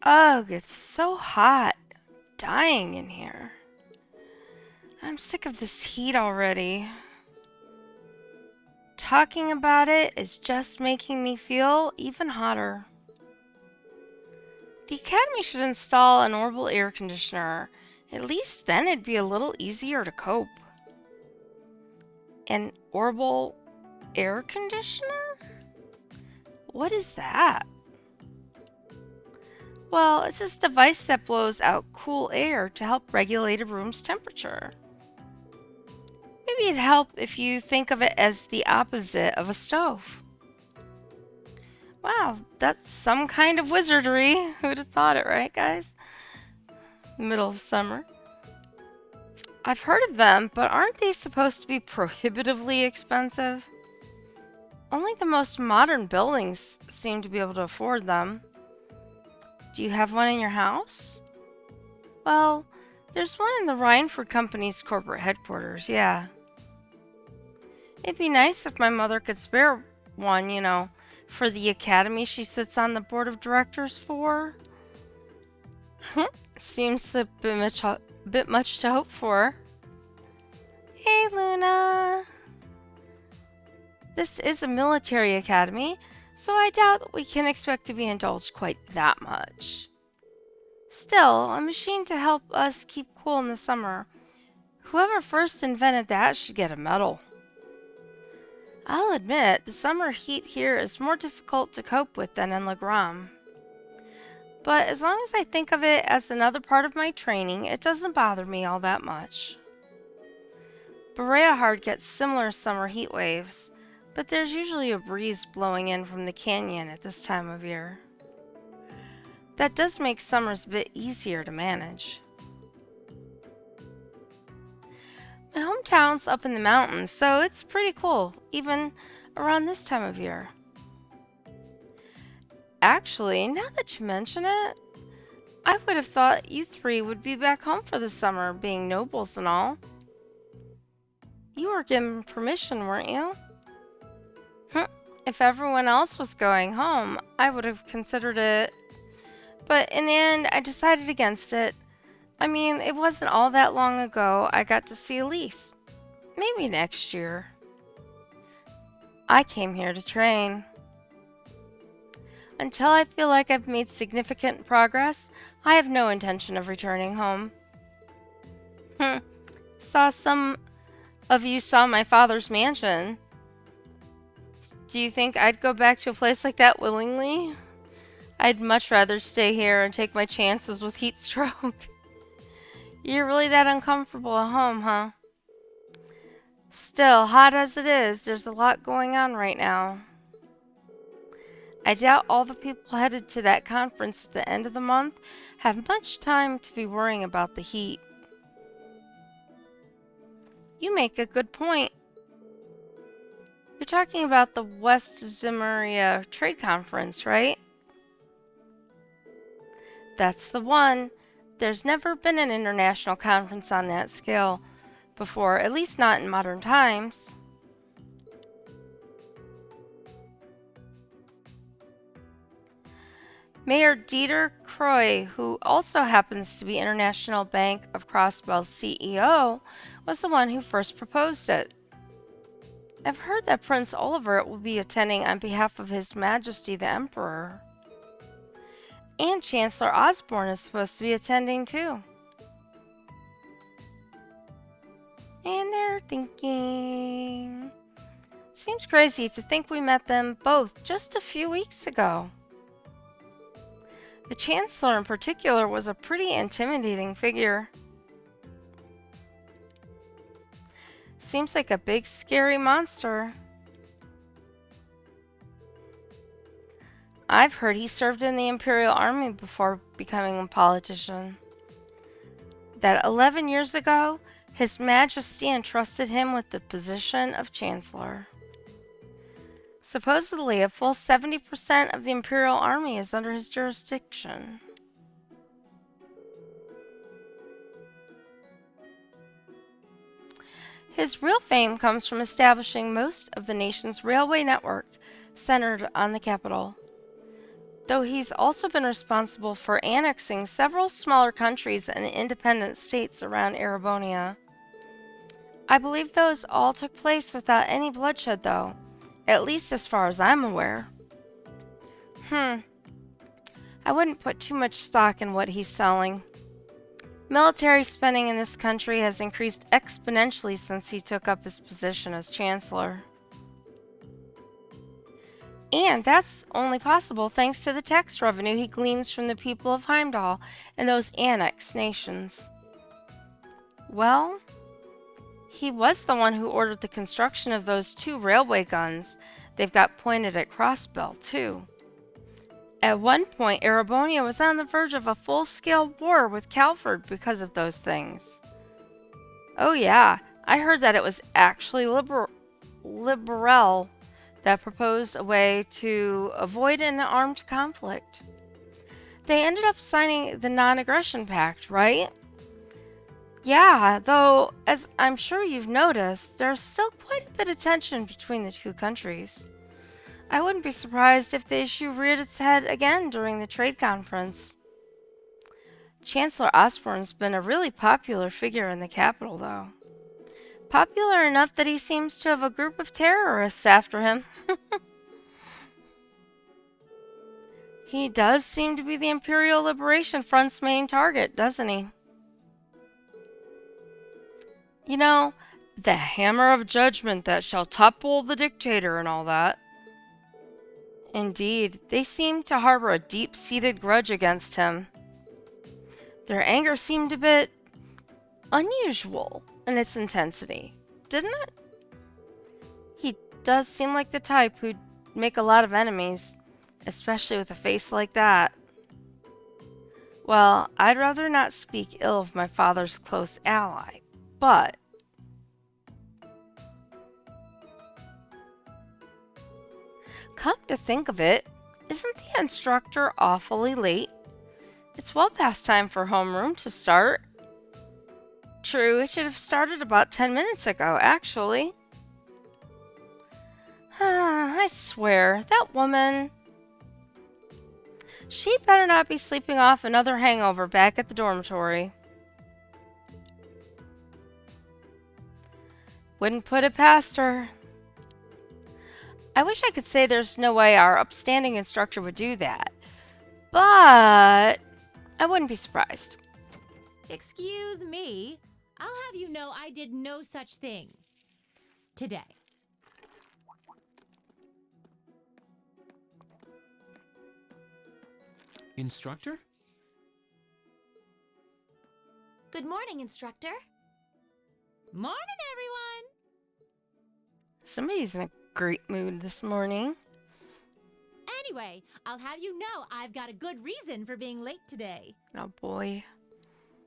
Ugh, it's so hot. Dying in here. I'm sick of this heat already. Talking about it is just making me feel even hotter. The Academy should install an orbital air conditioner. At least then it'd be a little easier to cope. An orbital air conditioner? What is that? Well, it's this device that blows out cool air to help regulate a room's temperature. Maybe it'd help if you think of it as the opposite of a stove. Wow, that's some kind of wizardry. Who'd have thought it, right, guys? Middle of summer. I've heard of them, but aren't they supposed to be prohibitively expensive? Only the most modern buildings seem to be able to afford them. Do you have one in your house? Well, there's one in the Rhineford Company's corporate headquarters, yeah. It'd be nice if my mother could spare one, for the academy she sits on the board of directors for. Seems a bit much to hope for. Hey, Luna! This is a military academy, so I doubt that we can expect to be indulged quite that much. Still, a machine to help us keep cool in the summer. Whoever first invented that should get a medal. I'll admit, the summer heat here is more difficult to cope with than in Legram. But as long as I think of it as another part of my training, it doesn't bother me all that much. Berea gets similar summer heat waves, but there's usually a breeze blowing in from the canyon at this time of year. That does make summers a bit easier to manage. My hometown's up in the mountains, so it's pretty cool, even around this time of year. Actually, now that you mention it, I would have thought you three would be back home for the summer, being nobles and all. You were given permission, weren't you? If everyone else was going home, I would have considered it. But in the end, I decided against it. I mean, it wasn't all that long ago I got to see Elise. Maybe next year. I came here to train. Until I feel like I've made significant progress, I have no intention of returning home. Some of you saw my father's mansion. Do you think I'd go back to a place like that willingly? I'd much rather stay here and take my chances with heat stroke. You're really that uncomfortable at home, huh? Still, hot as it is, there's a lot going on right now. I doubt all the people headed to that conference at the end of the month have much time to be worrying about the heat. You make a good point. You're talking about the West Zimmeria Trade Conference, right? That's the one. There's never been an international conference on that scale before, at least not in modern times. Mayor Dieter Croy, who also happens to be International Bank of Crossbell's CEO, was the one who first proposed it. I've heard that Prince Oliver will be attending on behalf of His Majesty the Emperor. And Chancellor Osborne is supposed to be attending too. And they're thinking... Seems crazy to think we met them both just a few weeks ago. The Chancellor in particular was a pretty intimidating figure. Seems like a big scary monster. I've heard he served in the Imperial Army before becoming a politician. That 11 years ago, His Majesty entrusted him with the position of Chancellor. Supposedly, a full 70% of the Imperial Army is under his jurisdiction. His real fame comes from establishing most of the nation's railway network centered on the capital. though he's also been responsible for annexing several smaller countries and independent states around Erebonia. I believe those all took place without any bloodshed, though, at least as far as I'm aware. Hmm, I wouldn't put too much stock in what he's selling. Military spending in this country has increased exponentially since he took up his position as Chancellor. And that's only possible thanks to the tax revenue he gleans from the people of Heimdall and those annexed nations. Well, he was the one who ordered the construction of those 2 railway guns they've got pointed at Crossbell, too. At one point, Erebonia was on the verge of a full-scale war with Calford because of those things. Oh yeah, I heard that it was actually Liberel that proposed a way to avoid an armed conflict. They ended up signing the non-aggression pact, right? Yeah, though, as I'm sure you've noticed, there's still quite a bit of tension between the 2 countries. I wouldn't be surprised if the issue reared its head again during the trade conference. Chancellor Osborne's been a really popular figure in the capital, though. Popular enough that he seems to have a group of terrorists after him. He does seem to be the Imperial Liberation Front's main target, doesn't he? You know, the hammer of judgment that shall topple the dictator and all that. Indeed, they seem to harbor a deep-seated grudge against him. Their anger seemed a bit unusual in its intensity, didn't it? He does seem like the type who'd make a lot of enemies, especially with a face like that. Well, I'd rather not speak ill of my father's close ally, but come to think of it, isn't the instructor awfully late? It's well past time for homeroom to start. True, it should have started about 10 minutes ago, actually. I swear, that woman... She better not be sleeping off another hangover back at the dormitory. Wouldn't put it past her. I wish I could say there's no way our upstanding instructor would do that, but I wouldn't be surprised. Excuse me. I'll have you know I did no such thing. Today. Instructor? Good morning, instructor. Morning, everyone! Somebody's in a great mood this morning. Anyway, I'll have you know I've got a good reason for being late today. Oh boy.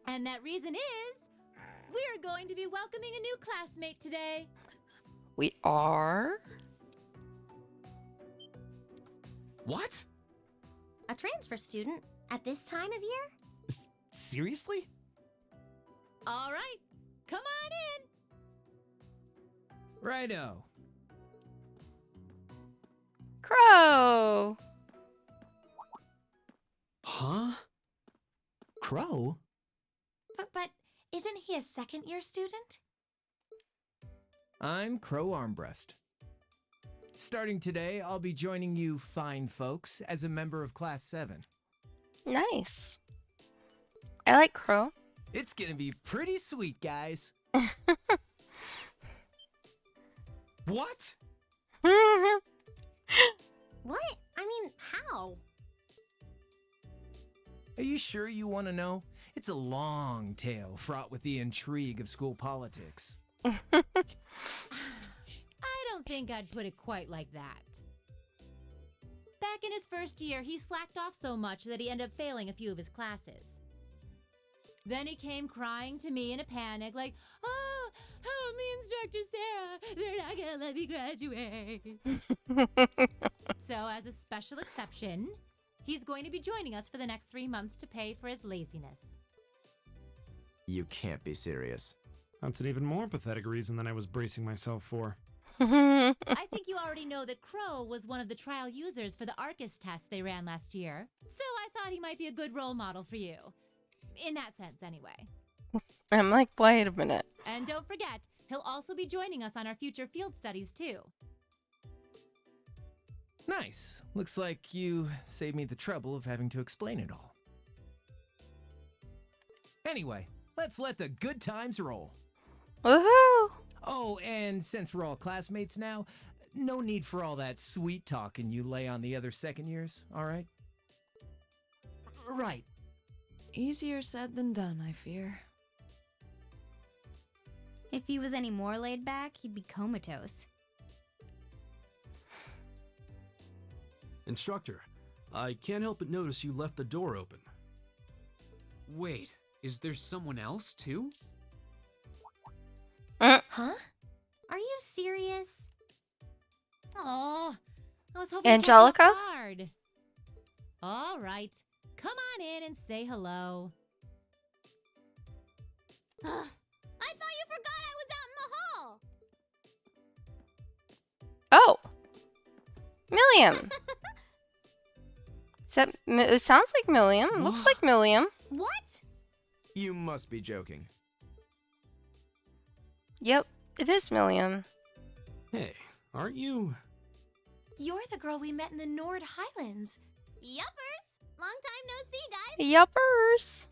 And that reason is, we're going to be welcoming a new classmate today. We are? What? A transfer student at this time of year? Seriously? All right, come on in. Righto. Crow! Huh? Crow? But isn't he a second-year student? I'm Crow Armbrest. Starting today, I'll be joining you fine folks as a member of Class 7. Nice. I like Crow. It's gonna be pretty sweet, guys. What? What? I mean, how? Are you sure you want to know? It's a long tale fraught with the intrigue of school politics. I don't think I'd put it quite like that. Back in his first year, he slacked off so much that he ended up failing a few of his classes. Then he came crying to me in a panic like, "Oh, help me, Instructor Sarah. They're not gonna let me graduate." So as a special exception, he's going to be joining us for the next 3 months to pay for his laziness. You can't be serious. That's an even more pathetic reason than I was bracing myself for. I think you already know that Crow was one of the trial users for the Arcus test they ran last year. So I thought he might be a good role model for you. In that sense, anyway. I'm like, wait a minute. And don't forget, he'll also be joining us on our future field studies, too. Nice. Looks like you saved me the trouble of having to explain it all. Anyway, let's let the good times roll. Woohoo! Oh, and since we're all classmates now, no need for all that sweet talking you lay on the other second years, all right? Right. Easier said than done, I fear. If he was any more laid back, he'd be comatose. Instructor, I can't help but notice you left the door open. Wait, is there someone else too? Huh? Are you serious? Oh, I was hoping Angelica? to catch you off guard. All right, come on in and say hello. I thought you forgot I was out in the hall. Oh! Millium! It sounds like Millium. Looks like Millium. What? You must be joking. Yep, it is Millium. Hey, aren't you? You're the girl we met in the Nord Highlands. Yuppers! Long time no see, guys. Yuppers!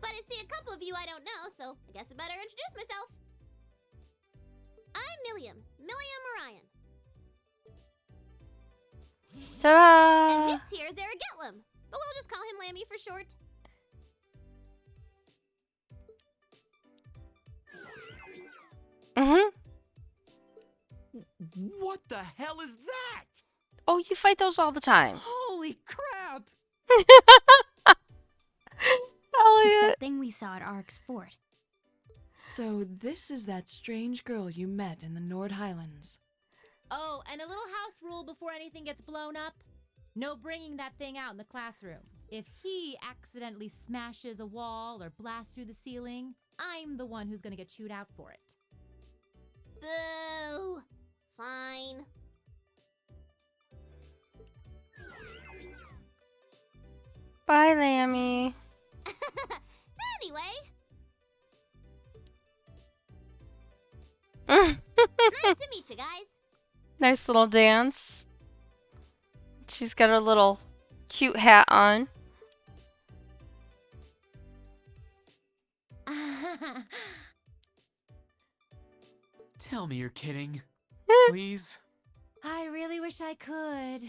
But I see a couple of you I don't know, so I guess I better introduce myself. I'm Millium Orion. And Ta-da! this here is Aragetlum, but we'll just call him Lammy for short. Mm-hmm. What the hell is that? Oh, you fight those all the time. Holy crap! Elliot. It's that thing we saw at Ark's fort. So this is that strange girl you met in the Nord Highlands. Oh, and a little house rule before anything gets blown up. No bringing that thing out in the classroom. If he accidentally smashes a wall or blasts through the ceiling, I'm the one who's gonna get chewed out for it. Boo! Fine. Bye, Lammy. Anyway, Mm. nice to meet you guys. Nice little dance. She's got her little cute hat on. Tell me you're kidding. Please? I really wish I could.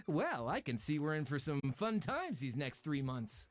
Well, I can see we're in for some fun times these next 3 months.